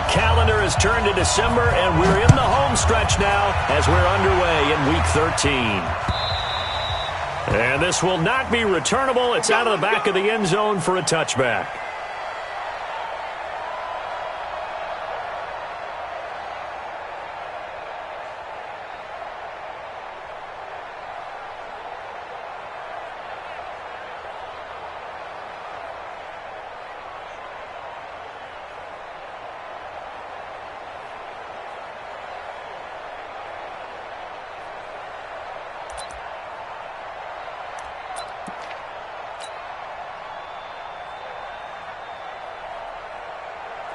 The calendar has turned to December, and we're in the home stretch now as we're underway in Week 13. And this will not be returnable. It's out of the back of the end zone for a touchback.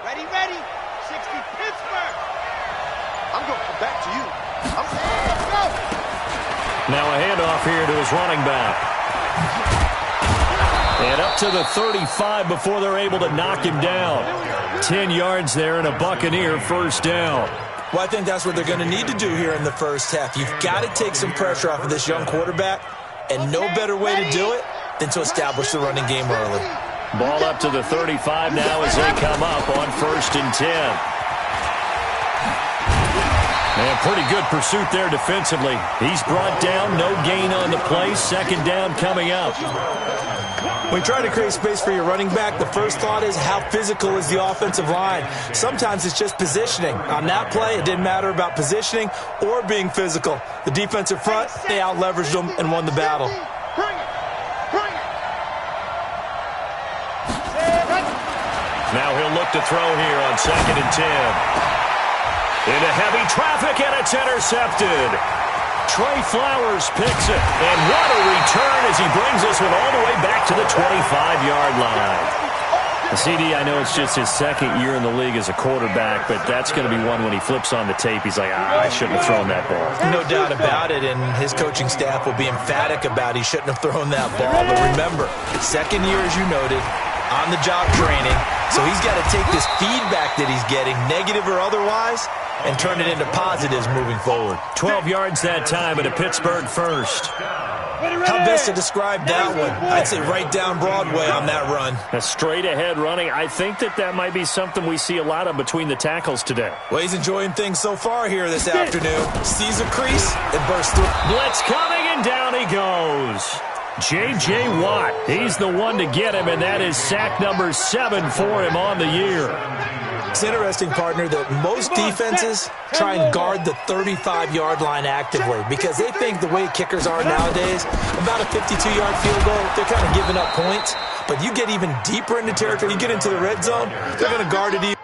Ready, 60 Pittsburgh. I'm going to come back to you. Let's go. Now a handoff here to his running back. And up to the 35 before they're able to knock him down. 10 yards there and a Buccaneer first down. Well, I think that's what they're going to need to do here in the first half. You've got to take some pressure off of this young quarterback, and no better way to do it than to establish the running game early. Ball up to the 35 now as they come up on 1st and 10. And pretty good pursuit there defensively. He's brought down, no gain on the play. 2nd down coming up. When you try to create space for your running back, the first thought is how physical is the offensive line. Sometimes it's just positioning. On that play, it didn't matter about positioning or being physical. The defensive front, they out-leveraged them and won the battle. Now he'll look to throw here on 2nd and 10. Into heavy traffic, and it's intercepted. Trey Flowers picks it. And what a return as he brings this one all the way back to the 25-yard line. CD, I know it's just his 2nd year in the league as a quarterback, but that's going to be one when he flips on the tape. He's like, I shouldn't have thrown that ball. No doubt about it, and his coaching staff will be emphatic about he shouldn't have thrown that ball. But remember, 2nd year, as you noted, on-the-job training. So he's got to take this feedback that he's getting, negative or otherwise, and turn it into positives moving forward. 12 yards that time at a Pittsburgh first. How best to describe that one? I'd say right down Broadway on that run. A straight-ahead running. I think that might be something we see a lot of between the tackles today. Well, he's enjoying things so far here this afternoon. Sees a crease and bursts through. Blitz coming, and down he goes. J.J. Watt, he's the one to get him, and that is sack number 7 for him on the year. It's interesting, partner, that most defenses try and guard the 35-yard line actively because they think the way kickers are nowadays, about a 52-yard field goal, they're kind of giving up points. But you get even deeper into territory, you get into the red zone, they're going to guard it even.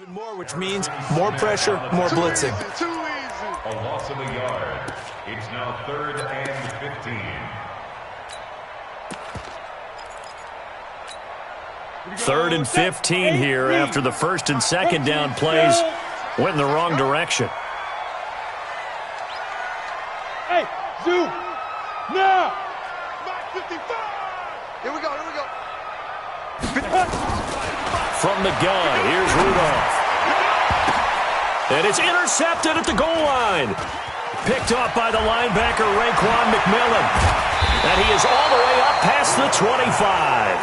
Even more, which means more pressure, more blitzing. A loss of a yard. It's now 3rd and 15. 3rd and 15 here after the 1st and 2nd down plays went in the wrong direction. Hey, zoom. Now. 55. Here we go. From the gun, here's Rudolph. And it's intercepted at the goal line. Picked off by the linebacker, Raekwon McMillan. And he is all the way up past the 25.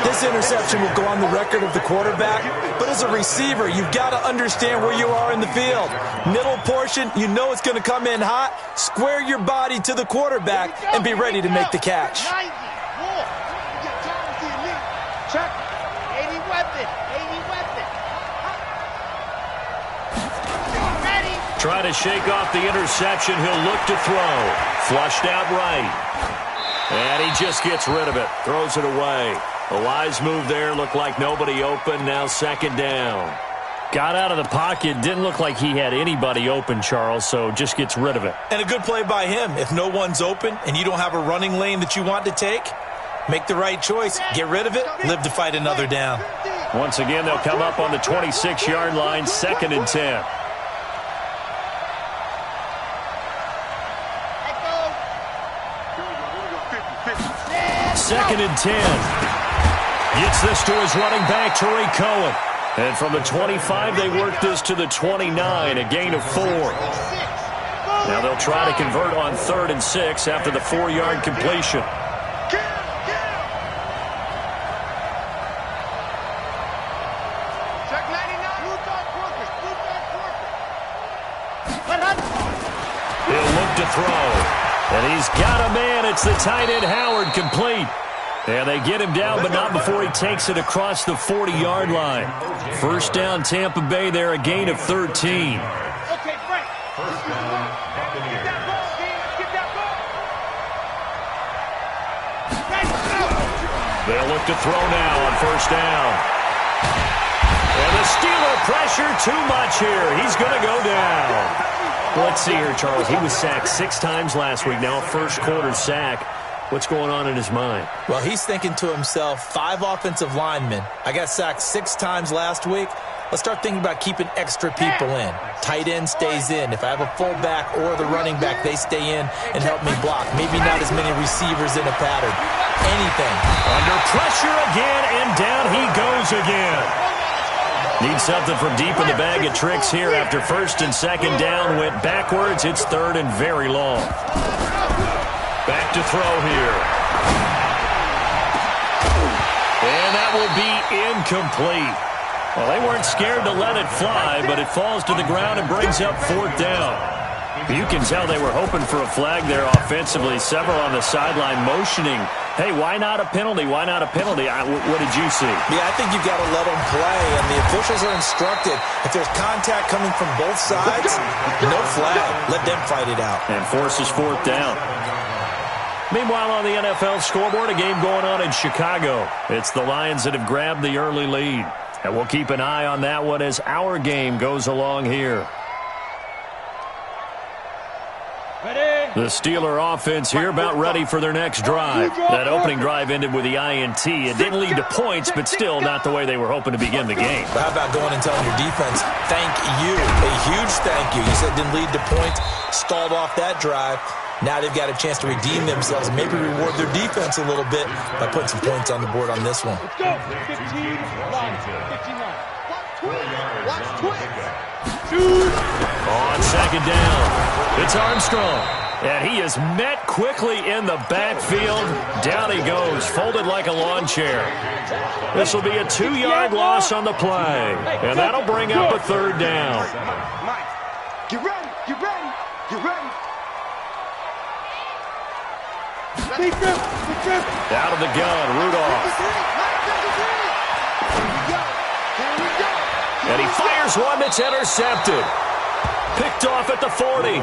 This interception will go on the record of the quarterback, but as a receiver, you've got to understand where you are in the field. Middle portion, you know it's going to come in hot. Square your body to the quarterback and be ready to make the catch. Check. 80 weapon. Ready. Try to shake off the interception. He'll look to throw. Flushed out right. And he just gets rid of it. Throws it away. A wise move there. Looked like nobody open. Now 2nd down. Got out of the pocket. Didn't look like he had anybody open, Charles, so just gets rid of it. And a good play by him. If no one's open and you don't have a running lane that you want to take, Make the right choice. Get rid of it. Live to fight another down. Once again, they'll come up on the 26-yard line, 2nd and 10. Second and 10. Gets this to his running back, Tariq Cohen. And from the 25, they work this to the 29, a gain of 4. Now they'll try to convert on 3rd and 6 after the 4-yard completion. He'll look to throw. And he's got a man. It's the tight end, Howard, complete. And they get him down, but not before he takes it across the 40-yard line. First down, Tampa Bay there, a gain of 13. Okay, Frank. First down, Buccaneers. They'll look to throw now on first down. And the Steeler pressure too much here. He's going to go down. Well, let's see here, Charles. He was sacked 6 times last week. Now a first-quarter sack. What's going on in his mind? Well, he's thinking to himself, 5 offensive linemen. I got sacked 6 times last week. Let's start thinking about keeping extra people in. Tight end stays in. If I have a fullback or the running back, they stay in and help me block. Maybe not as many receivers in a pattern. Anything. Under pressure again, and down he goes again. Needs something from deep in the bag of tricks here after 1st and 2nd down. Went backwards. It's 3rd and very long. Back to throw here. And that will be incomplete. Well, they weren't scared to let it fly, but it falls to the ground and brings up 4th down. You can tell they were hoping for a flag there offensively. Several on the sideline motioning. Hey, why not a penalty? Why not a penalty? What did you see? Yeah, I think you've got to let them play, and the officials are instructed. If there's contact coming from both sides, no flag. Let them fight it out. And forces 4th down. Meanwhile, on the NFL scoreboard, a game going on in Chicago. It's the Lions that have grabbed the early lead. And we'll keep an eye on that one as our game goes along here. The Steeler offense here about ready for their next drive. That opening drive ended with the INT. It didn't lead to points, but still not the way they were hoping to begin the game. How about going and telling your defense, thank you, a huge thank you. You said it didn't lead to points, stalled off that drive. Now they've got a chance to redeem themselves and maybe reward their defense a little bit by putting some points on the board on this one. Let's go. 15, 59. Watch twist. On 2nd down, it's Armstrong. And he is met quickly in the backfield. Down he goes, folded like a lawn chair. This will be a 2-yard loss on the play. And that'll bring up a 3rd down. Mike, get ready, get ready, get ready. Out of the gun, Rudolph. And he fires one that's intercepted. Picked off at the 40.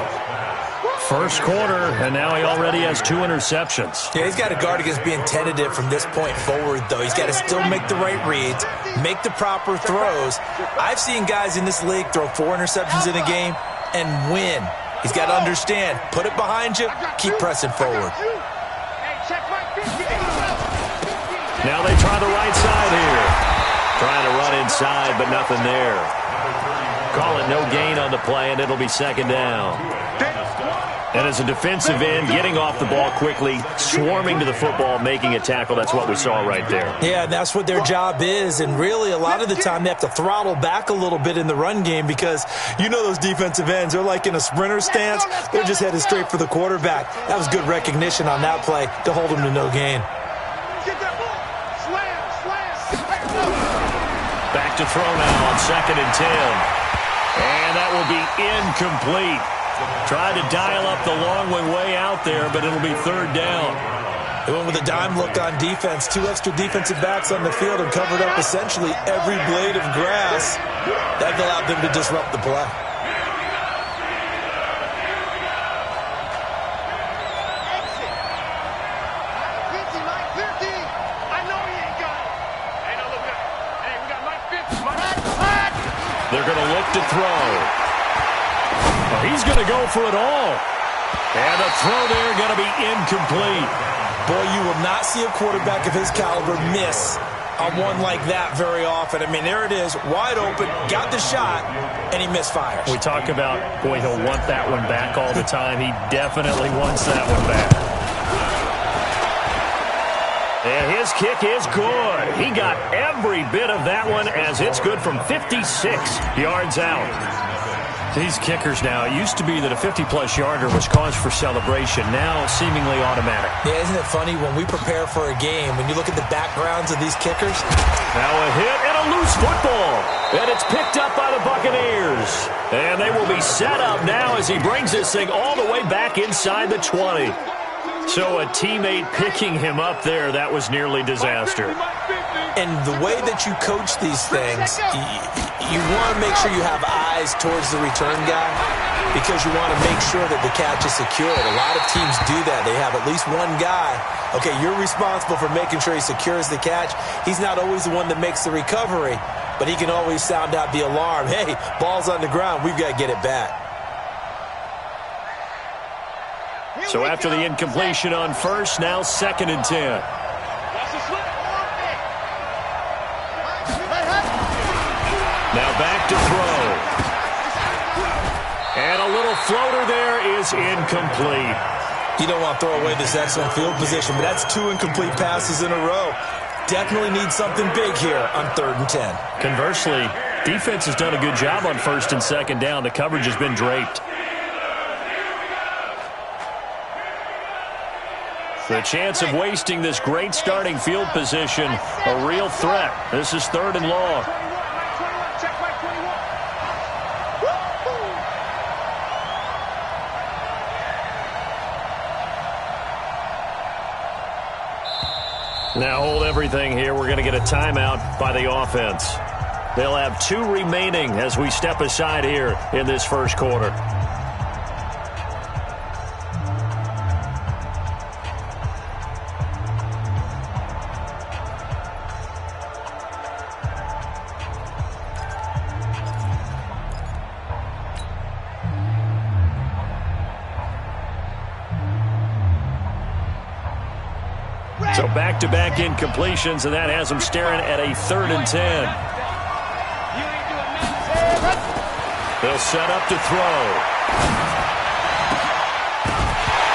First quarter, and now he already has 2 interceptions. Yeah, he's got to guard against being tentative from this point forward, though. He's got to still make the right reads, make the proper throws. I've seen guys in this league throw 4 interceptions in a game and win. He's got to understand, put it behind you, keep pressing forward. Now they try the right side here. Trying to run inside, but nothing there. Call it no gain on the play, and it'll be 2nd down. And as a defensive end, getting off the ball quickly, swarming to the football, making a tackle, that's what we saw right there. Yeah, that's what their job is, and really a lot of the time they have to throttle back a little bit in the run game because you know those defensive ends, they're like in a sprinter stance. They're just headed straight for the quarterback. That was good recognition on that play to hold him to no gain. Back to throw now on 2nd and 10. And that will be incomplete. Tried to dial up the long one way out there, but it'll be 3rd down. They went with a dime look on defense. 2 extra defensive backs on the field and covered up essentially every blade of grass. That allowed them to disrupt the play. They're going to look to throw. Well, he's going to go for it all. And the throw there going to be incomplete. Boy, you will not see a quarterback of his caliber miss on one like that very often. I mean, there it is, wide open, got the shot, and he misfires. We talk about, boy, he'll want that one back all the time. He definitely wants that one back. And his kick is good. He got every bit of that one as it's good from 56 yards out. These kickers now, it used to be that a 50-plus yarder was cause for celebration. Now, seemingly automatic. Yeah, isn't it funny when we prepare for a game, when you look at the backgrounds of these kickers? Now a hit and a loose football. And it's picked up by the Buccaneers. And they will be set up now as he brings this thing all the way back inside the 20. So a teammate picking him up there, that was nearly disaster. And the way that you coach these things, you want to make sure you have eyes towards the return guy because you want to make sure that the catch is secured. A lot of teams do that. They have at least one guy. Okay, you're responsible for making sure he secures the catch. He's not always the one that makes the recovery, but he can always sound out the alarm. Hey, ball's on the ground. We've got to get it back. So after the incompletion on first, now 2nd and 10. Now back to throw. And a little floater there is incomplete. You don't want to throw away this excellent field position, but that's 2 incomplete passes in a row. Definitely need something big here on 3rd and 10. Conversely, defense has done a good job on 1st and 2nd down. The coverage has been draped. The chance of wasting this great starting field position, a real threat. This is 3rd and long. Now hold everything here. We're going to get a timeout by the offense. They'll have 2 remaining as we step aside here in this first quarter. So back-to-back incompletions, and that has them staring at a 3rd and 10. They'll set up to throw.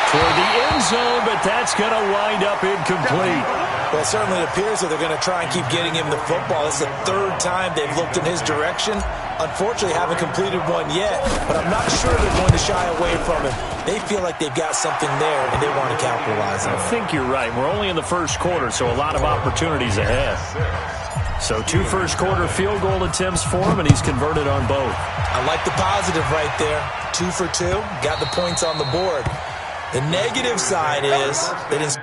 For the end zone, but that's going to wind up incomplete. Well, it certainly appears that they're going to try and keep getting him the football. This is the 3rd time they've looked in his direction. Unfortunately, haven't completed one yet, but I'm not sure they're going to shy away from him. They feel like they've got something there, and they want to capitalize on it. I think you're right. We're only in the first quarter, so a lot of opportunities ahead. So 2 first-quarter field goal attempts for him, and he's converted on both. I like the positive right there. 2 for 2, got the points on the board. The negative side is that it's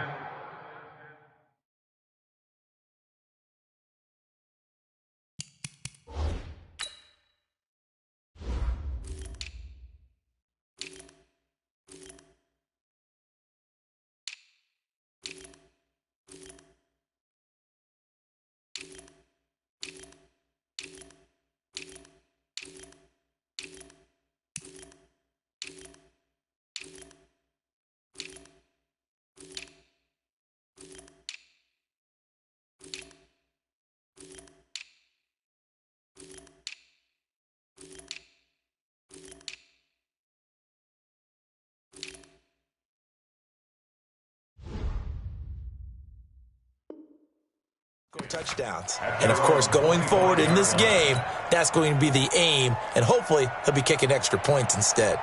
touchdowns. And, of course, going forward in this game, that's going to be the aim, and hopefully he'll be kicking extra points instead.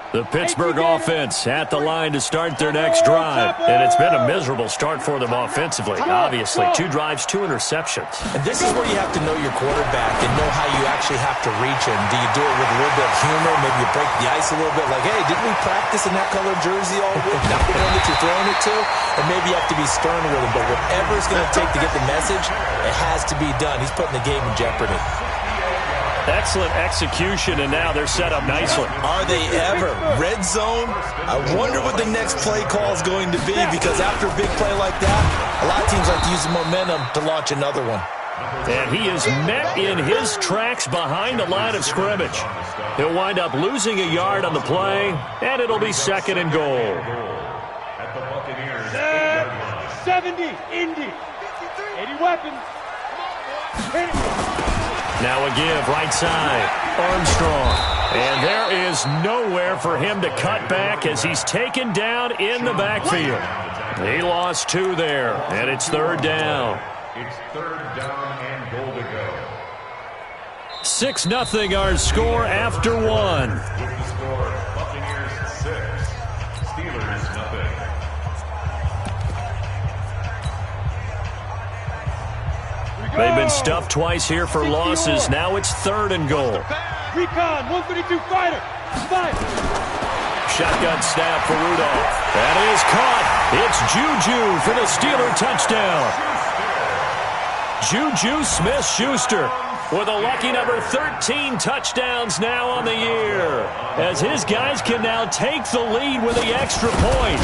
The Pittsburgh offense at the line to start their next drive. And it's been a miserable start for them offensively. Obviously, 2 drives, 2 interceptions. And this is where you have to know your quarterback and know how you actually have to reach him. Do you do it with a little bit of humor? Maybe you break the ice a little bit like, hey, didn't we practice in that color jersey all week? Not the one that you're throwing it to? Or maybe you have to be stern with him. But whatever it's going to take to get the message, it has to be done. He's putting the game in jeopardy. Excellent execution, and now they're set up nicely. Are they ever? Red zone? I wonder what the next play call is going to be, because after a big play like that, a lot of teams like to use the momentum to launch another one. And he is met in his tracks behind the line of scrimmage. He'll wind up losing a yard on the play, and it'll be 2nd and goal. At the Buccaneers, 70, Indy. 80 weapons. Now a give, right side, Armstrong. And there is nowhere for him to cut back as he's taken down in the backfield. He lost 2 there, and it's 3rd down. it's 3rd down and goal to go. 6-0 our score after 1. With the score, Buccaneers 6, Steelers 0. They've been stuffed twice here for losses. Now it's 3rd and goal. Recon, 132 fighter. Fight. Shotgun snap for Rudolph. That is caught. It's Juju for the Steeler touchdown. Juju Smith-Schuster with a lucky number 13 touchdowns now on the year, as his guys can now take the lead with the extra point.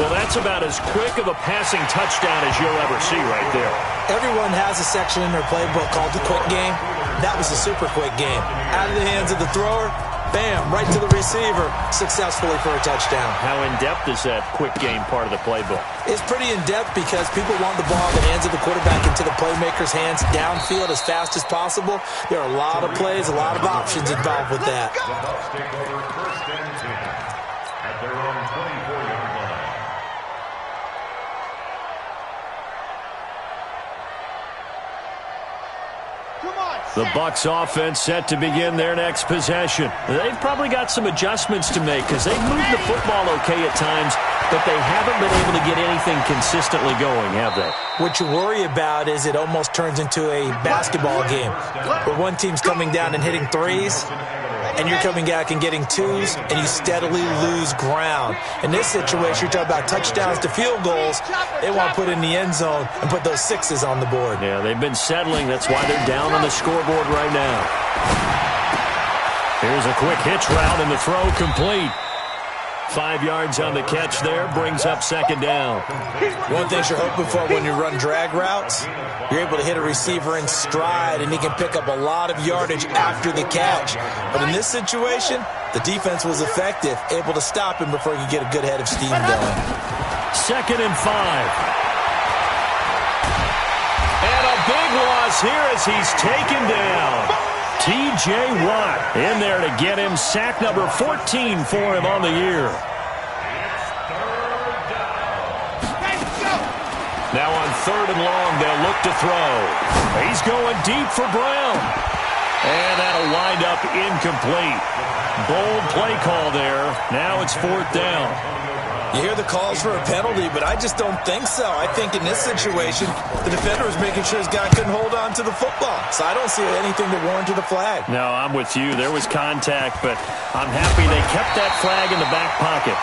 Well, that's about as quick of a passing touchdown as you'll ever see right there. Everyone has a section in their playbook called the quick game. That was a super quick game. Out of the hands of the thrower, bam, right to the receiver, successfully for a touchdown. How in-depth is that quick game part of the playbook? It's pretty in-depth because people want the ball in the hands of the quarterback into the playmaker's hands downfield as fast as possible. There are a lot of plays, a lot of options involved with that. The Bucs take over 1st and 10 at their own 24-yard line. The Bucs offense set to begin their next possession. They've probably got some adjustments to make because they've moved the football okay at times, but they haven't been able to get anything consistently going, have they? What you worry about is it almost turns into a basketball game where one team's coming down and hitting threes, and you're coming back and getting twos, and you steadily lose ground. In this situation, you're talking about touchdowns to field goals. They want to put in the end zone and put those sixes on the board. Yeah, they've been settling. That's why they're down on the scoreboard right now. Here's a quick hitch route, and the throw complete. 5 yards on the catch there, brings up 2nd down. One thing you're hoping for when you run drag routes, you're able to hit a receiver in stride, and he can pick up a lot of yardage after the catch. But in this situation, the defense was effective, able to stop him before he could get a good head of steam going. 2nd and 5. And a big loss here as he's taken down. T.J. Watt in there to get him sack number 14 for him on the year. Now on 3rd and long, they'll look to throw. He's going deep for Brown. And that'll wind up incomplete. Bold play call there. Now it's 4th down. You hear the calls for a penalty, but I just don't think so. I think in this situation, the defender was making sure his guy couldn't hold on to the football. So I don't see anything that warranted a flag. No, I'm with you. There was contact, but I'm happy they kept that flag in the back pocket.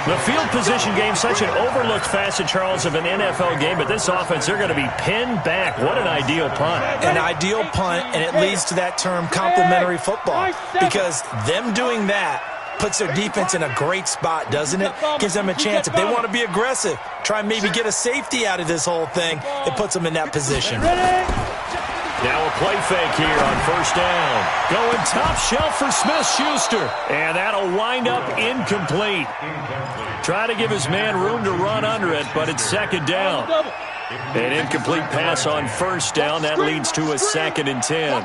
The field position game, such an overlooked facet, Charles, of an NFL game, but this offense, they're going to be pinned back. What an ideal punt. An ideal punt, and it leads to that term complementary football, because them doing that puts their defense in a great spot, doesn't it? Gives them a chance. If they want to be aggressive, try and maybe get a safety out of this whole thing, it puts them in that position. Now a play fake here on 1st down. Going top shelf for Smith-Schuster. And that'll wind up incomplete. Try to give his man room to run under it, but it's 2nd down. An incomplete pass on 1st down. That leads to a 2nd and 10.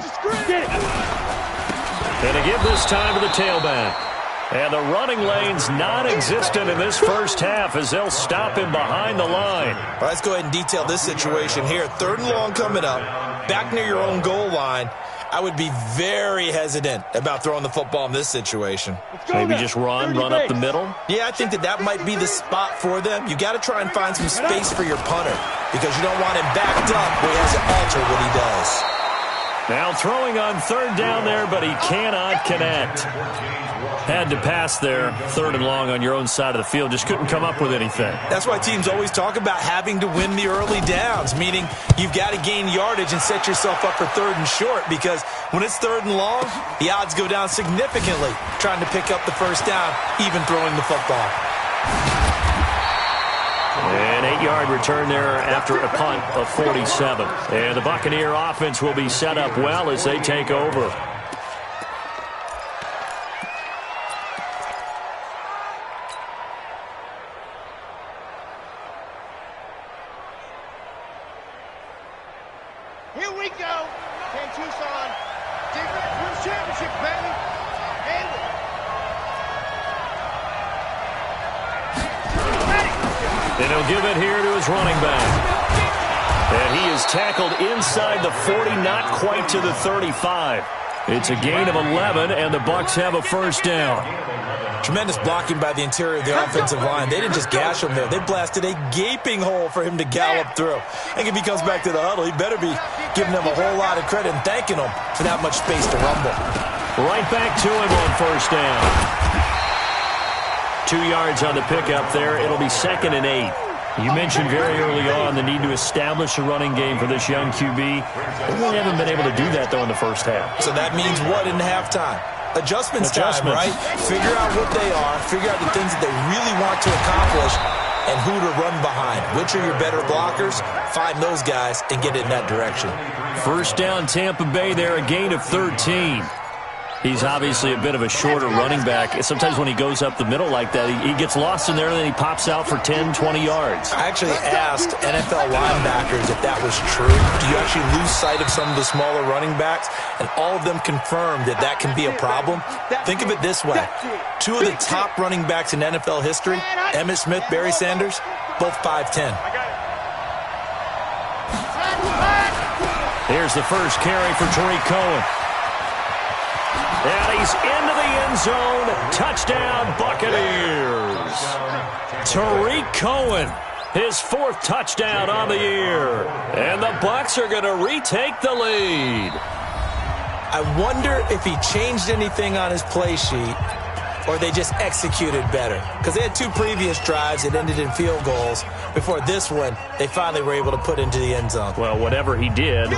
And to give this time to the tailback. And the running lane's non-existent in this first half as they'll stop him behind the line. Well, let's go ahead and detail this situation here. 3rd and long coming up, back near your own goal line. I would be very hesitant about throwing the football in this situation. Maybe just run up the middle? Yeah, I think that might be the spot for them. You got to try and find some space for your punter because you don't want him backed up where he has to alter what he does. Now throwing on third down there, but he cannot connect. Had to pass there, third and long on your own side of the field. Just couldn't come up with anything. That's why teams always talk about having to win the early downs, meaning you've got to gain yardage and set yourself up for third and short, because when it's third and long, the odds go down significantly trying to pick up the first down, even throwing the football. An 8-yard return there after a punt of 47. And the Buccaneer offense will be set up well as they take over. Here we go. Can Tucson win championship, baby? And he'll give it here to his running back. And he is tackled inside the 40, not quite to the 35. It's a gain of 11, and the Bucs have a first down. Tremendous blocking by the interior of the offensive line. They didn't just gash him there. They blasted a gaping hole for him to gallop through. And if he comes back to the huddle, he better be giving them a whole lot of credit and thanking them for that much space to rumble. Right back to him on first down. 2 yards on the pickup there. It'll be 2nd and 8. You mentioned very early on the need to establish a running game for this young QB. They really haven't been able to do that, though, in the first half. So that means what in halftime? Adjustments time, right? Figure out what they are, figure out the things that they really want to accomplish, and who to run behind. Which are your better blockers? Find those guys and get in that direction. First down, Tampa Bay there, a gain of 13. He's obviously a bit of a shorter running back. Sometimes when he goes up the middle like that, he gets lost in there, and then he pops out for 10, 20 yards. I actually asked NFL linebackers if that was true. Do you actually lose sight of some of the smaller running backs? And all of them confirmed that that can be a problem. Think of it this way. 2 of the top running backs in NFL history, Emmitt Smith, Barry Sanders, both 5'10". Here's the first carry for Tariq Cohen. And he's into the end zone. Touchdown, Buccaneers. Tariq Cohen, his 4th touchdown on the year. And the Bucs are going to retake the lead. I wonder if he changed anything on his play sheet or they just executed better. Because they had 2 previous drives that ended in field goals. Before this one, they finally were able to put into the end zone. Well, whatever he did,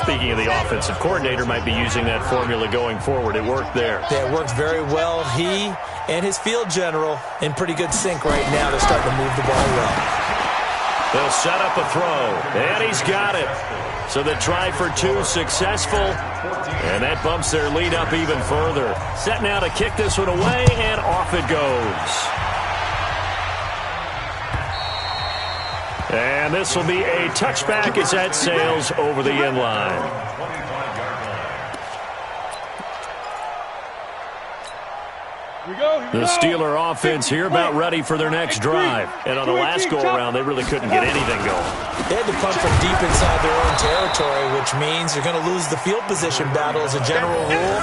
speaking of the offensive coordinator, might be using that formula going forward. It worked there. Yeah, it worked very well. He and his field general in pretty good sync right now. They're starting to move the ball well. They'll set up a throw, and he's got it. So the try for 2 successful, and that bumps their lead up even further. Set now to kick this one away, and off it goes. And this will be a touchback as that sails over the end line. The Steeler offense here about ready for their next drive. And on the last go-around, they really couldn't get anything going. They had to punt from deep inside their own territory, which means they're going to lose the field position battle as a general rule.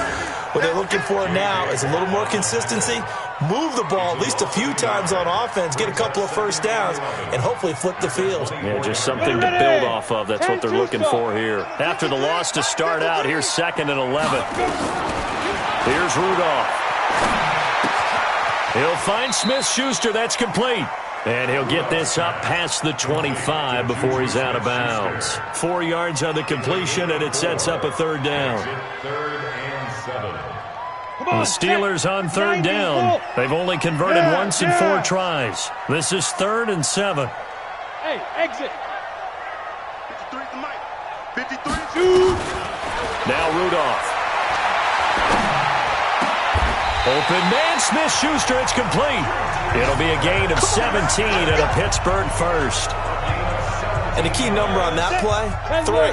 What they're looking for now is a little more consistency, move the ball at least a few times on offense, get a couple of first downs, and hopefully flip the field. Yeah, just something to build off of. That's what they're looking for here. After the loss to start out, here's 2nd and 11. Here's Rudolph. He'll find Smith-Schuster. That's complete. And he'll get this up past the 25 before he's out of bounds. 4 yards on the completion, and it sets up a 3rd down. 3rd and 7. The Steelers on 3rd down. They've only converted once in 4 tries. This is 3rd and 7. Hey, exit. 53 to Mike. 53. Now Rudolph. Open man, Smith-Schuster, it's complete. It'll be a gain of 17 and a Pittsburgh first. And the key number on that play, 3.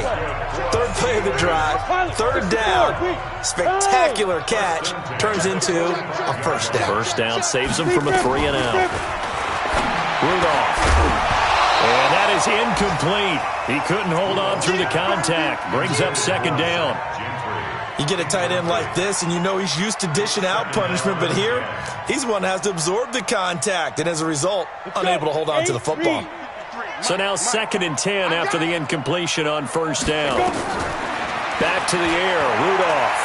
3rd play of the drive, 3rd down, spectacular catch, turns into a first down. First down saves them from a 3 and out. Rudolph. And that is incomplete. He couldn't hold on through the contact. Brings up 2nd down. You get a tight end like this, and you know he's used to dishing out punishment, but here, he's the one that has to absorb the contact, and as a result, unable to hold on to the football. So now 2nd and 10 after the incompletion on first down. Back back to the air. Rudolph.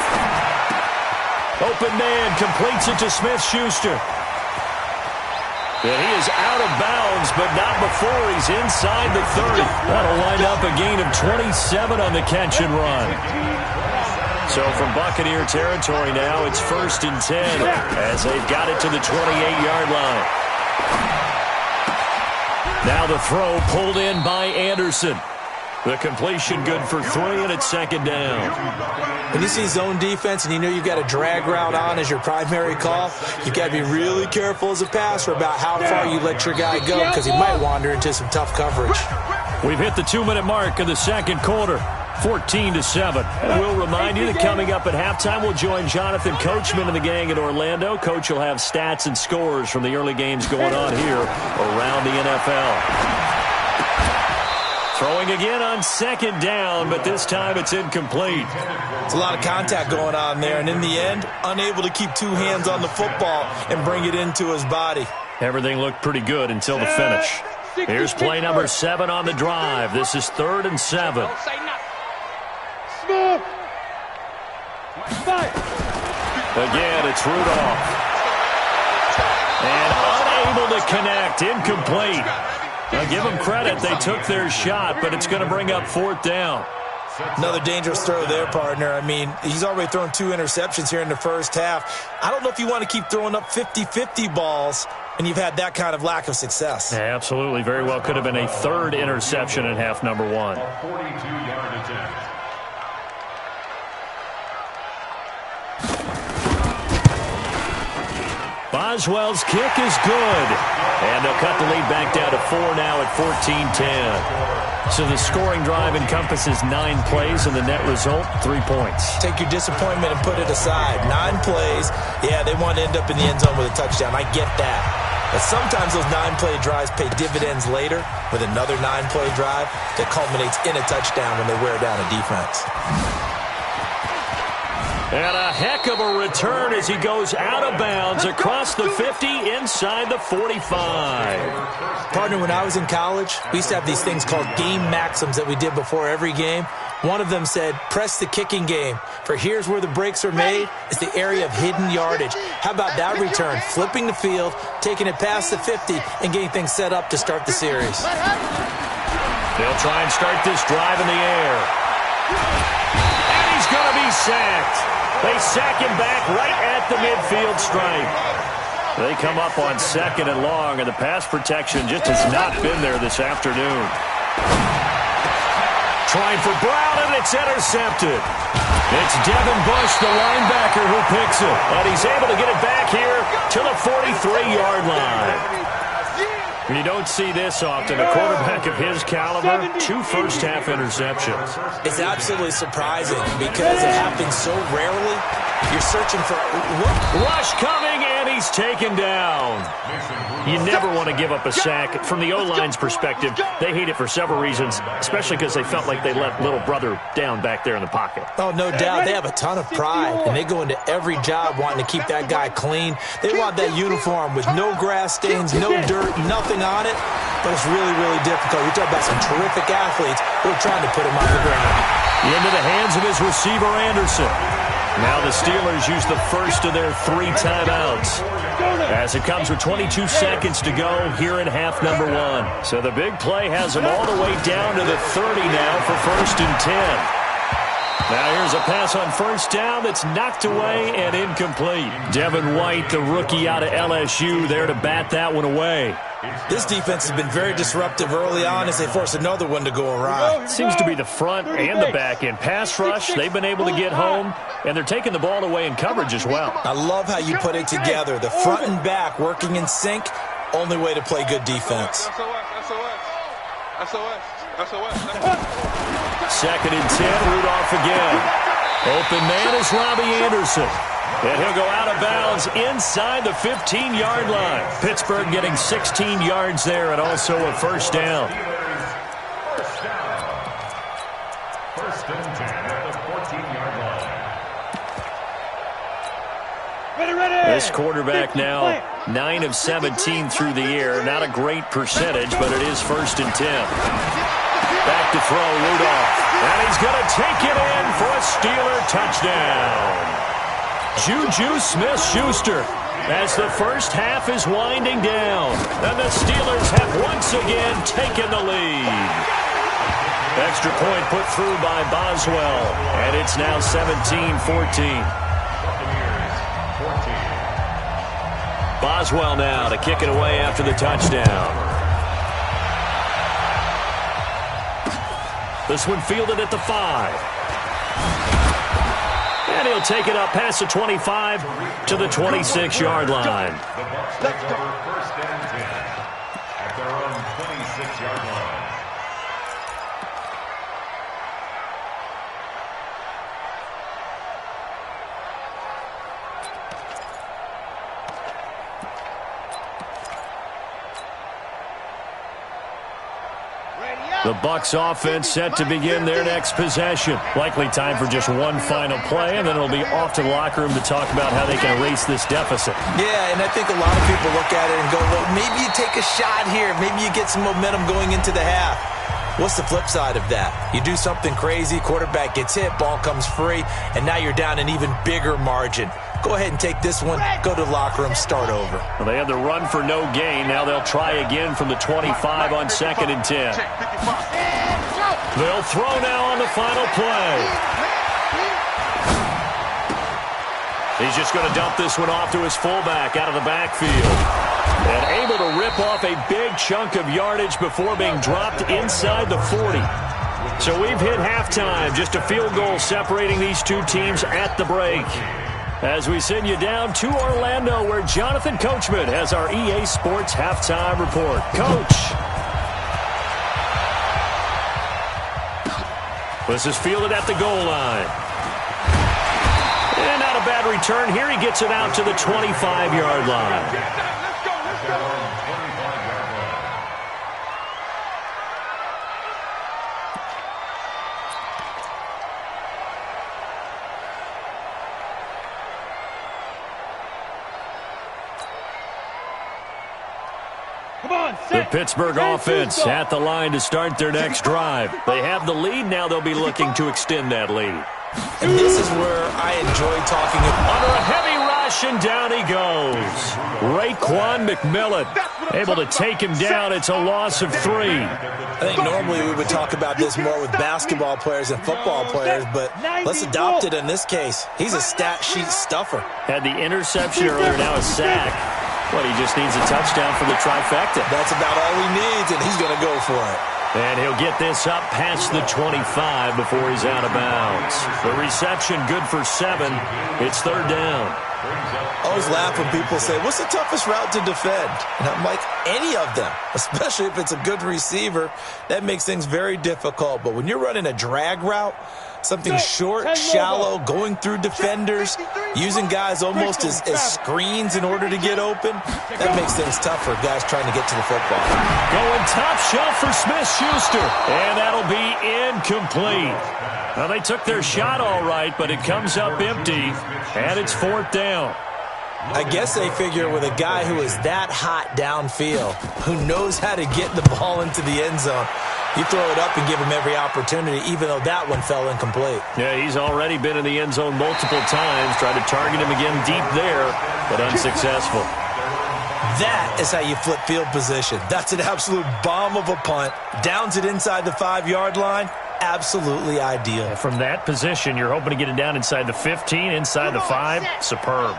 Open man completes it to Smith-Schuster. And he is out of bounds, but not before he's inside the 30. That'll wind up a gain of 27 on the catch and run. So from Buccaneer territory now, it's 1st and 10 as they've got it to the 28-yard line. Now the throw pulled in by Anderson. The completion good for 3, and it's 2nd down. When you see zone defense and you know you've got a drag route on as your primary call, you've got to be really careful as a passer about how far you let your guy go because he might wander into some tough coverage. We've hit the 2-minute mark of the 2nd quarter, 14-7. And we'll remind you that coming up at halftime, we'll join Jonathan Coachman and the gang in Orlando. Coach will have stats and scores from the early games going on here around the NFL. Throwing again on 2nd down, but this time it's incomplete. It's a lot of contact going on there, and in the end, unable to keep 2 hands on the football and bring it into his body. Everything looked pretty good until the finish. Here's play number 7 on the drive. This is 3rd and 7. Again, it's Rudolph. And unable to connect, incomplete. Now, give them credit. They took their shot, but it's going to bring up 4th down. Another dangerous throw there, partner. I mean, he's already thrown 2 interceptions here in the first half. I don't know if you want to keep throwing up 50-50 balls, and you've had that kind of lack of success. Yeah, absolutely. Very well could have been a 3rd interception in half number 1. 42-yard attempt. Boswell's kick is good. And they'll cut the lead back down to 4 now at 14-10. So the scoring drive encompasses 9 plays, and the net result, 3 points. Take your disappointment and put it aside. 9 plays, yeah, they want to end up in the end zone with a touchdown. I get that. But sometimes those 9-play drives pay dividends later with another 9-play drive that culminates in a touchdown when they wear down a defense. And a heck of a return as he goes out of bounds across the 50 inside the 45. Partner, when I was in college, we used to have these things called game maxims that we did before every game. One of them said, press the kicking game, for here's where the breaks are made. It's the area of hidden yardage. How about that return? Flipping the field, taking it past the 50, and getting things set up to start the series. They'll try and start this drive in the air. And he's going to be sacked. They sack him back right at the midfield stripe. They come up on 2nd and long, and the pass protection just has not been there this afternoon. Trying for Brown, and it's intercepted. It's Devin Bush, the linebacker, who picks it. And he's able to get it back here to the 43-yard line. You don't see this often. A quarterback of his caliber, 2 first-half interceptions. It's absolutely surprising because it happens so rarely. You're searching for... Rush coming, and he's taken down. You never want to give up a sack. From the O-line's perspective, they hate it for several reasons, especially because they felt like they let little brother down back there in the pocket. Oh, no doubt. They have a ton of pride, and they go into every job wanting to keep that guy clean. They want that uniform with no grass stains, no dirt, nothing on it, but it's really, really difficult. You're talking about some terrific athletes who are trying to put him on the ground. Into the hands of his receiver, Anderson. Now the Steelers use the first of their 3 timeouts as it comes with 22 seconds to go here in half number 1. So the big play has them all the way down to the 30 now for 1st and 10. Now here's a pass on 1st down that's knocked away and incomplete. Devin White, the rookie out of LSU, there to bat that one away. This defense has been very disruptive early on as they force another one to go awry. Seems to be the front and the back end. Pass rush, they've been able to get home, and they're taking the ball away in coverage as well. I love how you put it together. The front and back working in sync, only way to play good defense. 2nd and 10, Rudolph again. Open man is Robbie Anderson. And he'll go out of bounds inside the 15-yard line. Pittsburgh getting 16 yards there and also a 1st down. 1st and 10 at the 14-yard line. This quarterback now 9 of 17 through the air. Not a great percentage, but it is 1st and 10. Back to throw, Rudolph. And he's going to take it in for a Steeler touchdown. Juju Smith-Schuster, as the first half is winding down. And the Steelers have once again taken the lead. Extra point put through by Boswell. And it's now 17-14. Boswell now to kick it away after the touchdown. This one fielded at the 5. And he'll take it up past the 25 to the 26-yard line. Let's go. First and 10 at their own 26-yard line. The Bucs offense set to begin their next possession. Likely time for just one final play, and then it'll be off to the locker room to talk about how they can erase this deficit. Yeah, and I think a lot of people look at it and go, well, maybe you take a shot here. Maybe you get some momentum going into the half. What's the flip side of that? You do something crazy, quarterback gets hit, ball comes free, and now you're down an even bigger margin. Go ahead and take this one, go to the locker room, start over. Well, they had the run for no gain. Now they'll try again from the 25 on 2nd and 10. They'll throw now on the final play. He's just going to dump this one off to his fullback out of the backfield. And able to rip off a big chunk of yardage before being dropped inside the 40. So we've hit halftime. Just a field goal separating these two teams at the break. As we send you down to Orlando, where Jonathan Coachman has our EA Sports halftime report. Coach. This is fielded at the goal line. And not a bad return here. He gets it out to the 25-yard line. The Pittsburgh offense at the line to start their next drive. They have the lead. Now they'll be looking to extend that lead. And this is where I enjoy talking about. Under a heavy rush, and down he goes. Raekwon McMillan able to take him down. It's a loss of 3. I think normally we would talk about this more with basketball players and football players, but let's adopt it in this case. He's a stat sheet stuffer. Had the interception earlier, now a sack. But he just needs a touchdown for the trifecta. That's about all he needs, and he's going to go for it. And he'll get this up past the 25 before he's out of bounds. The reception good for 7. It's 3rd down. I always laugh when people say, what's the toughest route to defend? And I'm like, any of them, especially if it's a good receiver. That makes things very difficult. But when you're running a drag route, something short, shallow, going through defenders, using guys almost as screens in order to get open, that makes things tough for guys trying to get to the football. Going top shelf for Smith-Schuster, and that'll be incomplete. Well, they took their shot all right, but it comes up empty, and it's 4th down. I guess they figure with a guy who is that hot downfield, who knows how to get the ball into the end zone, you throw it up and give him every opportunity, even though that one fell incomplete. Yeah, he's already been in the end zone multiple times, tried to target him again deep there, but unsuccessful. That is how you flip field position. That's an absolute bomb of a punt. Downs it inside the 5-yard line. Absolutely ideal. Yeah, from that position, you're hoping to get it down inside the 15, inside the 5. Superb.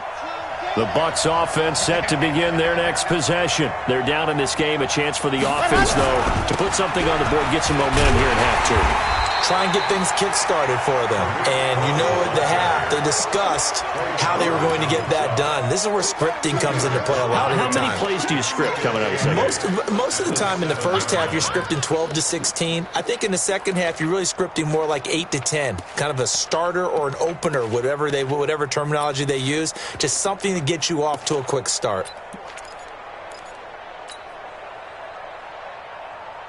The Bucs offense set to begin their next possession. They're down in this game. A chance for the offense, though, to put something on the board, get some momentum here in half 2. Try and get things kick-started for them. And you know at the half, they discussed how they were going to get that done. This is where scripting comes into play a lot of the time. How many plays do you script coming out of the second? Most of the time in the first half, you're scripting 12 to 16. I think in the second half, you're really scripting more like 8 to 10. Kind of a starter or an opener, whatever terminology they use. Just something to get you off to a quick start.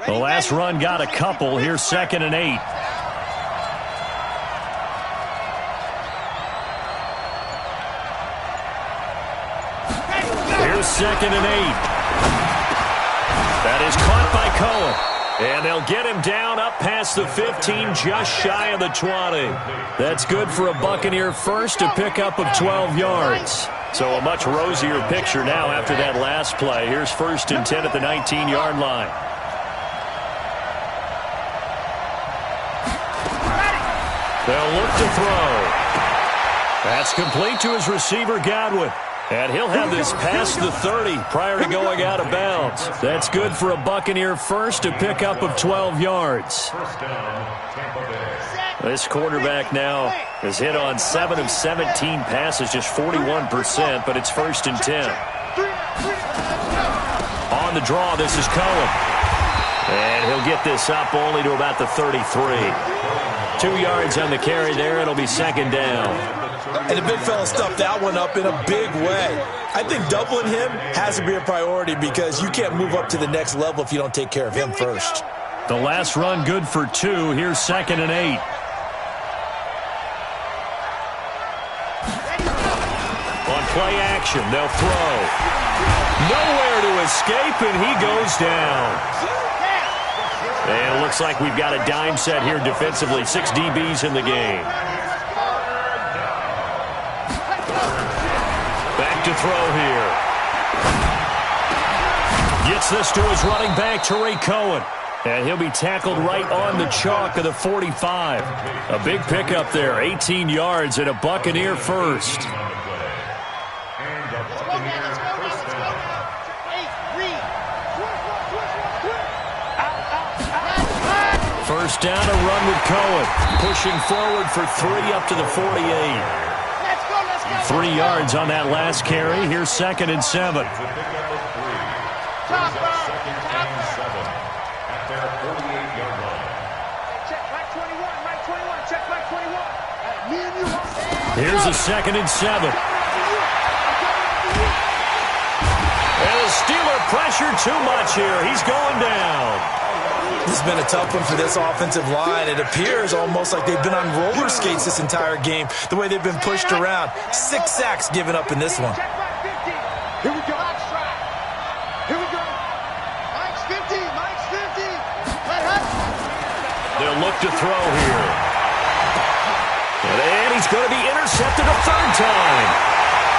The last run got a couple. Here's 2nd and 8. Here's 2nd and 8. That is caught by Cohen. And they'll get him down up past the 15, just shy of the 20. That's good for a Buccaneer first, a pickup of 12 yards. So a much rosier picture now after that last play. Here's 1st and 10 at the 19-yard line. They'll look to throw. That's complete to his receiver, Godwin. And he'll have this past the 30 prior to going out of bounds. That's good for a Buccaneer first, a pickup of 12 yards. This quarterback now has hit on 7 of 17 passes, just 41%, but it's 1st and 10. On the draw, this is Cohen. And he'll get this up only to about the 33. 2 yards on the carry there. It'll be 2nd down. And the big fella stuffed that one up in a big way. I think doubling him has to be a priority because you can't move up to the next level if you don't take care of him first. The last run good for 2. Here's 2nd and 8. On play action, they'll throw. Nowhere to escape, and he goes down. And it looks like we've got a dime set here defensively. 6 DBs in the game. Back to throw here. Gets this to his running back, Tariq Cohen. And he'll be tackled right on the chalk of the 45. A big pickup there, 18 yards and a Buccaneer first. First down, a run with Cohen. Pushing forward for 3 up to the 48. 3 yards on that last carry. Here's 2nd and 7. Here's a 2nd and 7. And the Steeler pressure too much here. He's going down. This has been a tough one for this offensive line. It appears almost like they've been on roller skates this entire game, the way they've been pushed around. 6 sacks given up in this one. Here we go. Here we go. Mike's 50. Mike's 50. They'll look to throw here. And he's going to be intercepted a 3rd time.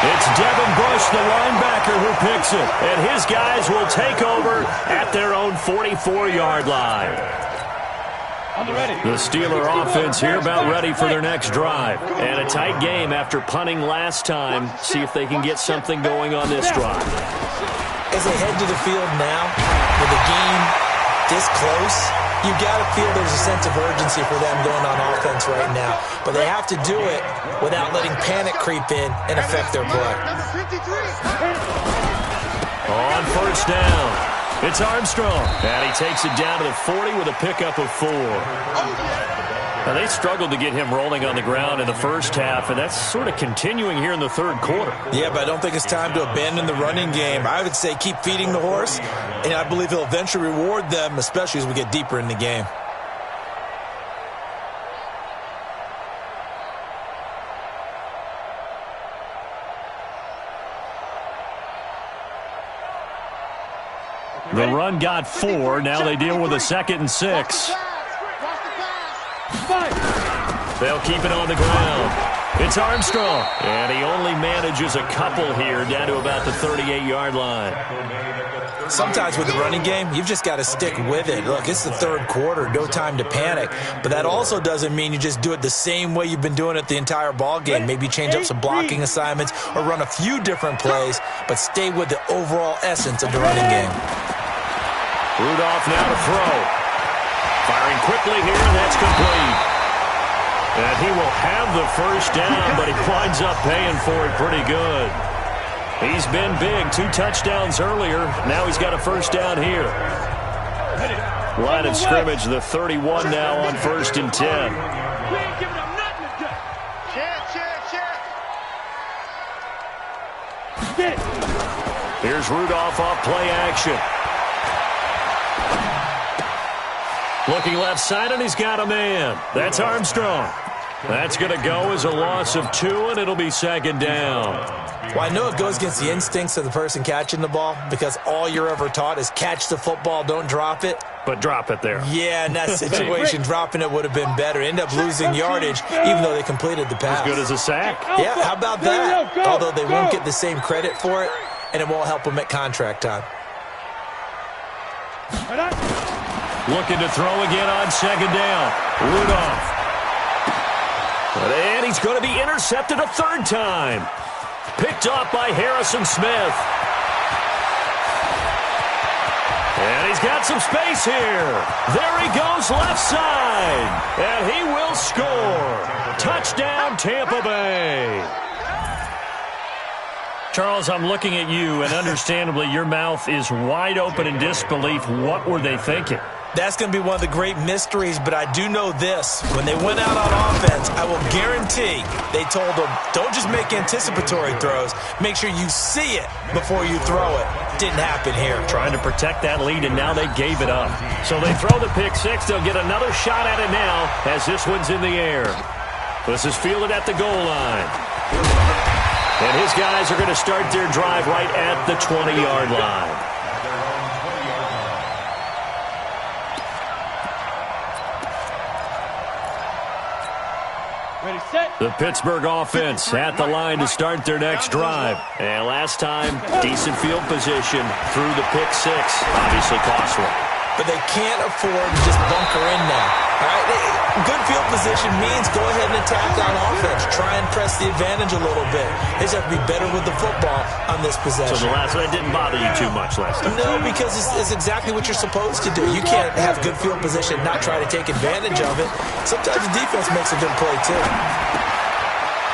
It's Devin Bush, the linebacker, who picks it. And his guys will take over at their own 44-yard line. The Steeler offense here about ready for their next drive. And a tight game after punting last time. See if they can get something going on this drive. As they head to the field now, with the game this close, you got to feel there's a sense of urgency for them going on offense right now. But they have to do it without letting panic creep in and affect their play. On 1st down, it's Armstrong. And he takes it down to the 40 with a pickup of 4. Now, they struggled to get him rolling on the ground in the first half, and that's sort of continuing here in the 3rd quarter. Yeah, but I don't think it's time to abandon the running game. I would say keep feeding the horse, and I believe he'll eventually reward them, especially as we get deeper in the game. The run got 4. Now they deal with a 2nd and 6. They'll keep it on the ground. It's Armstrong. And he only manages a couple here down to about the 38-yard line. Sometimes with the running game, you've just got to stick with it. Look, it's the 3rd quarter, no time to panic. But that also doesn't mean you just do it the same way you've been doing it the entire ball game. Maybe change up some blocking assignments or run a few different plays, but stay with the overall essence of the running game. Rudolph now to throw. Firing quickly here, and that's complete. And he will have the 1st down, but he winds up paying for it pretty good. He's been big. 2 touchdowns earlier. Now he's got a 1st down here. Line of scrimmage, the 31 now on 1st and 10. We ain't giving them nothing to do. Check. Here's Rudolph off play action. Looking left side, and he's got a man. That's Armstrong. That's going to go as a loss of 2, and it'll be 2nd down. Well, I know it goes against the instincts of the person catching the ball because all you're ever taught is catch the football, don't drop it. But drop it there. Yeah, in that situation, dropping it would have been better. End up losing yardage, even though they completed the pass. As good as a sack. Yeah, how about that? Although they won't get the same credit for it, and it won't help them at contract time. Looking to throw again on second down. Rudolph. And he's going to be intercepted a third time. Picked off by Harrison Smith. And he's got some space here. There he goes left side. And he will score. Touchdown, Tampa Bay. Charles, I'm looking at you, and understandably, your mouth is wide open in disbelief. What were they thinking? That's going to be one of the great mysteries, but I do know this. When they went out on offense, I will guarantee they told them, don't just make anticipatory throws. Make sure you see it before you throw it. Didn't happen here. Trying to protect that lead, and now they gave it up. So they throw the pick six. They'll get another shot at it now as this one's in the air. This is fielded at the goal line. And his guys are going to start their drive right at the 20-yard line. The Pittsburgh offense at the line to start their next drive. And last time, decent field position through the pick six. Obviously costly. But they can't afford to just bunker in now. All right? Good field position means go ahead and attack on offense. Try and press the advantage a little bit. They just have to be better with the football on this possession. So the last one didn't bother you too much last time? No, because it's exactly what you're supposed to do. You can't have good field position and not try to take advantage of it. Sometimes the defense makes a good play, too.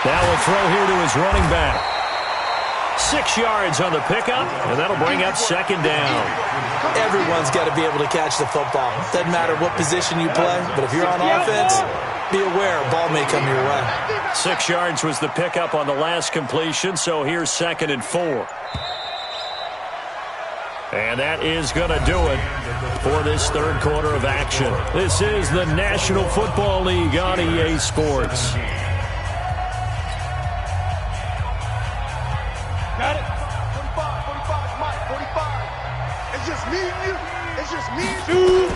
Now we'll throw here to his running back. 6 yards on the pickup, and that'll bring up second down. Everyone's got to be able to catch the football. Doesn't matter what position you play, but if you're on offense, be aware a ball may come your way. 6 yards was the pickup on the last completion, so here's 2nd and 4. And that is going to do it for this third quarter of action. This is the National Football League on EA Sports. Got it. 45, Mike, 45. It's just me and you. It's just me and you.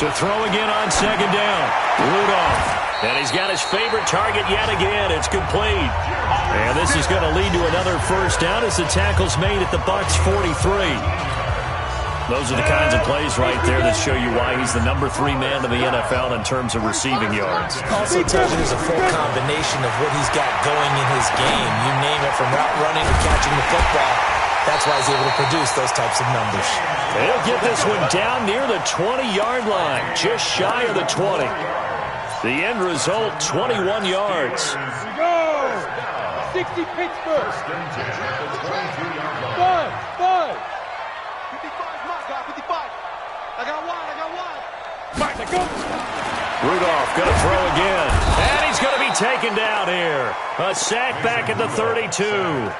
To throw again on second down. Rudolph. And he's got his favorite target yet again. It's complete. And this is going to lead to another first down as the tackle's made at the Bucs 43. Those are the kinds of plays right there that show you why he's the number 3 man in the NFL in terms of receiving yards. Also tells you there's a full combination of what he's got going in his game. You name it, from route running to catching the football. That's why he's able to produce those types of numbers. They'll get this one down near the 20-yard line, just shy of the 20. The end result, 21 yards. Here we go. 60 Pittsburgh. 5. 55, Mike, got 55. I got one. Mike, let go. Rudolph going to throw again. And he's going to be taken down here. A sack back at the 32.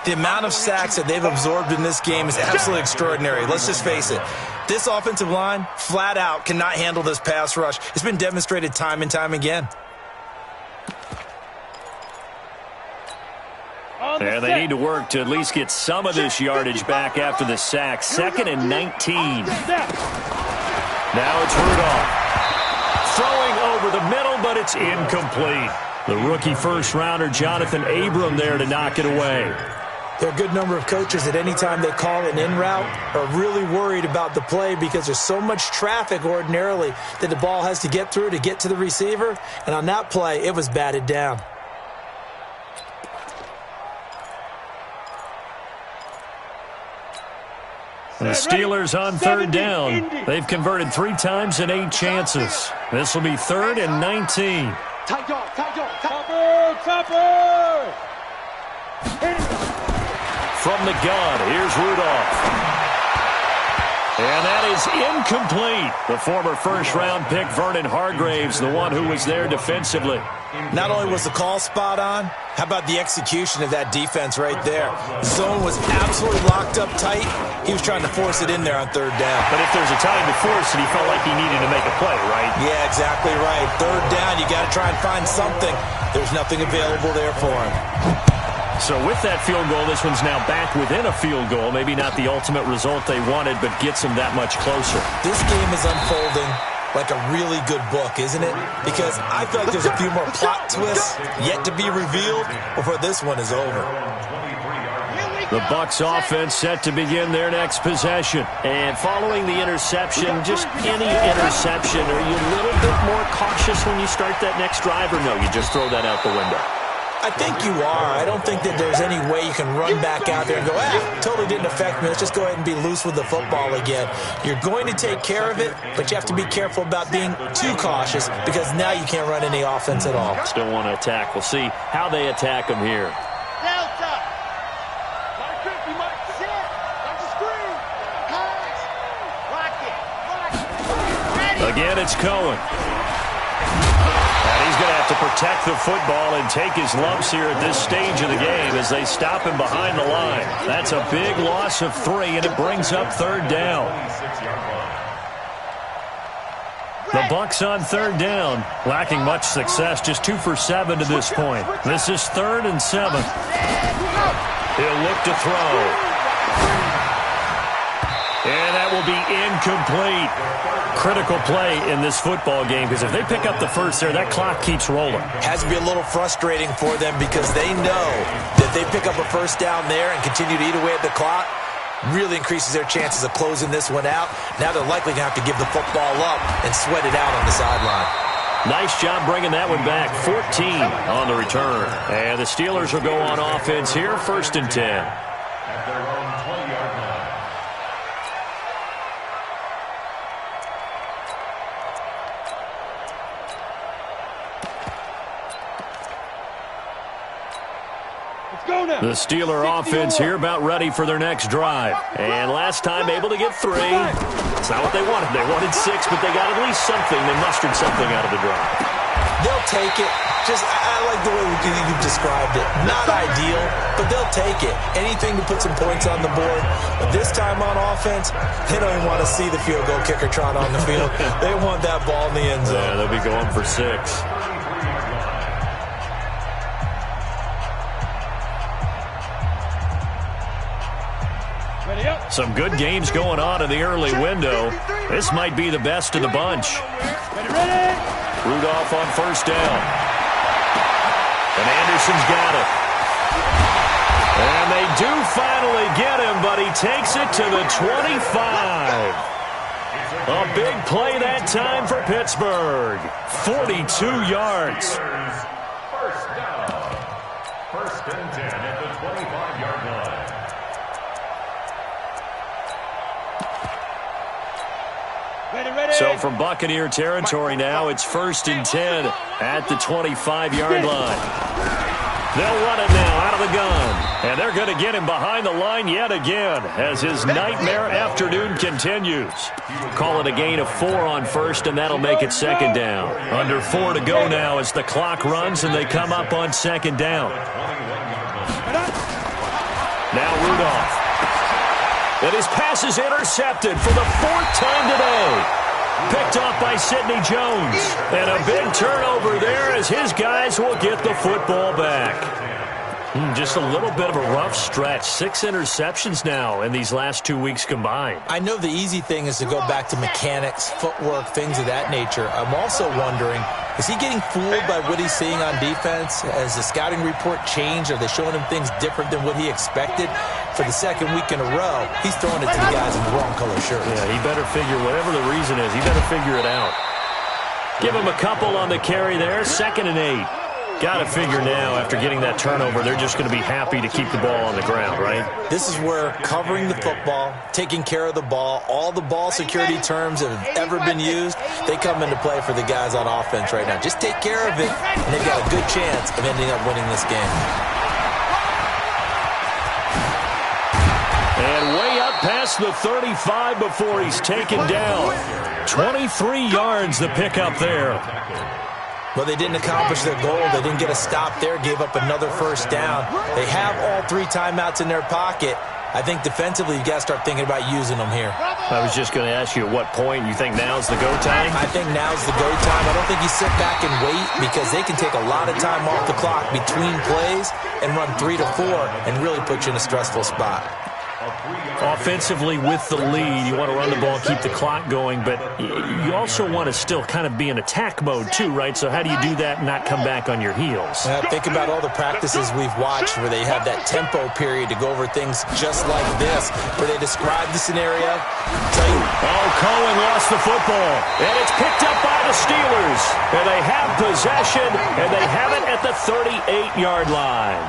The amount of sacks that they've absorbed in this game is absolutely extraordinary. Let's just face it. This offensive line, flat out, cannot handle this pass rush. It's been demonstrated time and time again. And they need to work to at least get some of this yardage back after the sack. 2nd and 19. Now it's Rudolph. Throwing over the middle, but it's incomplete. The rookie first-rounder, Jonathan Abram, there to knock it away. There are a good number of coaches that any time they call an in route are really worried about the play because there's so much traffic ordinarily that the ball has to get through to get to the receiver. And on that play, it was batted down. The Steelers on third down. They've converted 3 times in 8 chances. This will be 3rd and 19. Tight dog. Topper. From the gun, here's Rudolph. And that is incomplete. The former first-round pick, Vernon Hargraves, the one who was there defensively. Not only was the call spot on, how about the execution of that defense right there? Zone was absolutely locked up tight. He was trying to force it in there on third down. But if there's a time to force it, he felt like he needed to make a play, right? Yeah, exactly right. Third down, you got to try and find something. There's nothing available there for him. So with that field goal, this one's now back within a field goal. Maybe not the ultimate result they wanted, but gets them that much closer. This game is unfolding like a really good book, isn't it? Because I feel like there's a few more plot twists yet to be revealed before this one is over. The Bucs offense set to begin their next possession. And following the interception, just any interception, are you a little bit more cautious when you start that next drive, or no, you just throw that out the window? I think you are. I don't think that there's any way you can run back out there and go, totally didn't affect me. Let's just go ahead and be loose with the football again. You're going to take care of it, but you have to be careful about being too cautious because now you can't run any offense at all. Still want to attack. We'll see how they attack them here. Delta. Mark it, you might sit. Watch the screen. Pass. Lock it. Ready. Again, it's Cohen. And he's going to have to protect the football and take his lumps here at this stage of the game as they stop him behind the line. That's a big loss of 3, and it brings up 3rd down. The Bucs on 3rd down, lacking much success, just 2 for 7 to this point. This is 3rd and 7. He'll look to throw. And that will be incomplete. Critical play in this football game because if they pick up the first there, that clock keeps rolling. Has to be a little frustrating for them because they know that they pick up a first down there and continue to eat away at the clock, really increases their chances of closing this one out. Now they're likely going to have to give the football up and sweat it out on the sideline. Nice job bringing that one back. 14 on the return. And the Steelers will go on offense here, 1st and 10. At their own 20-yard line. The Steeler offense here about ready for their next drive. And last time able to get 3. It's not what they wanted. They wanted 6, but they got at least something. They mustered something out of the drive. They'll take it. I like the way you've described it. Not ideal, but they'll take it. Anything to put some points on the board. But this time on offense, they don't even want to see the field goal kicker trot on the field. They want that ball in the end zone. Yeah, they'll be going for 6. Some good games going on in the early window. This might be the best of the bunch. Rudolph on 1st down. And Anderson's got it. And they do finally get him, but he takes it to the 25. A big play that time for Pittsburgh. 42 yards. First down. 1st and 10 at the 25-yard line. So from Buccaneer territory now, it's 1st and 10 at the 25-yard line. They'll run it now out of the gun. And they're going to get him behind the line yet again as his nightmare afternoon continues. Call it a gain of 4 on 1st, and that'll make it 2nd down. Under 4 to go now as the clock runs and they come up on 2nd down. Now Rudolph. And his pass is intercepted for the 4th time today. Picked off by Sidney Jones. And a big turnover there as his guys will get the football back. Just a little bit of a rough stretch. 6 interceptions now in these last 2 weeks combined. I know the easy thing is to go back to mechanics, footwork, things of that nature. I'm also wondering, is he getting fooled by what he's seeing on defense? Has the scouting report changed? Are they showing him things different than what he expected? For the 2nd week in a row, he's throwing it to the guys in the wrong color shirts. Yeah, he better figure, whatever the reason is, he better figure it out. Give him a couple on the carry there, 2nd and 8. Got to figure now, after getting that turnover, they're just going to be happy to keep the ball on the ground, right? This is where covering the football, taking care of the ball, all the ball security terms that have ever been used, they come into play for the guys on offense right now. Just take care of it, and they've got a good chance of ending up winning this game. And way up past the 35 before he's taken down. 23 yards the pickup there. Well, they didn't accomplish their goal. They didn't get a stop there, gave up another 1st down. They have all 3 timeouts in their pocket. I think defensively you got to start thinking about using them here. I was just going to ask you at what point you think now's the go time? I think now's the go time. I don't think you sit back and wait because they can take a lot of time off the clock between plays and run 3 to 4 and really put you in a stressful spot. Offensively with the lead, you want to run the ball and keep the clock going, but you also want to still kind of be in attack mode too, right? So how do you do that and not come back on your heels? Think about all the practices we've watched where they have that tempo period to go over things just like this, where they describe the scenario. Cohen lost the football, and it's picked up by the Steelers. And they have possession, and they have it at the 38-yard line.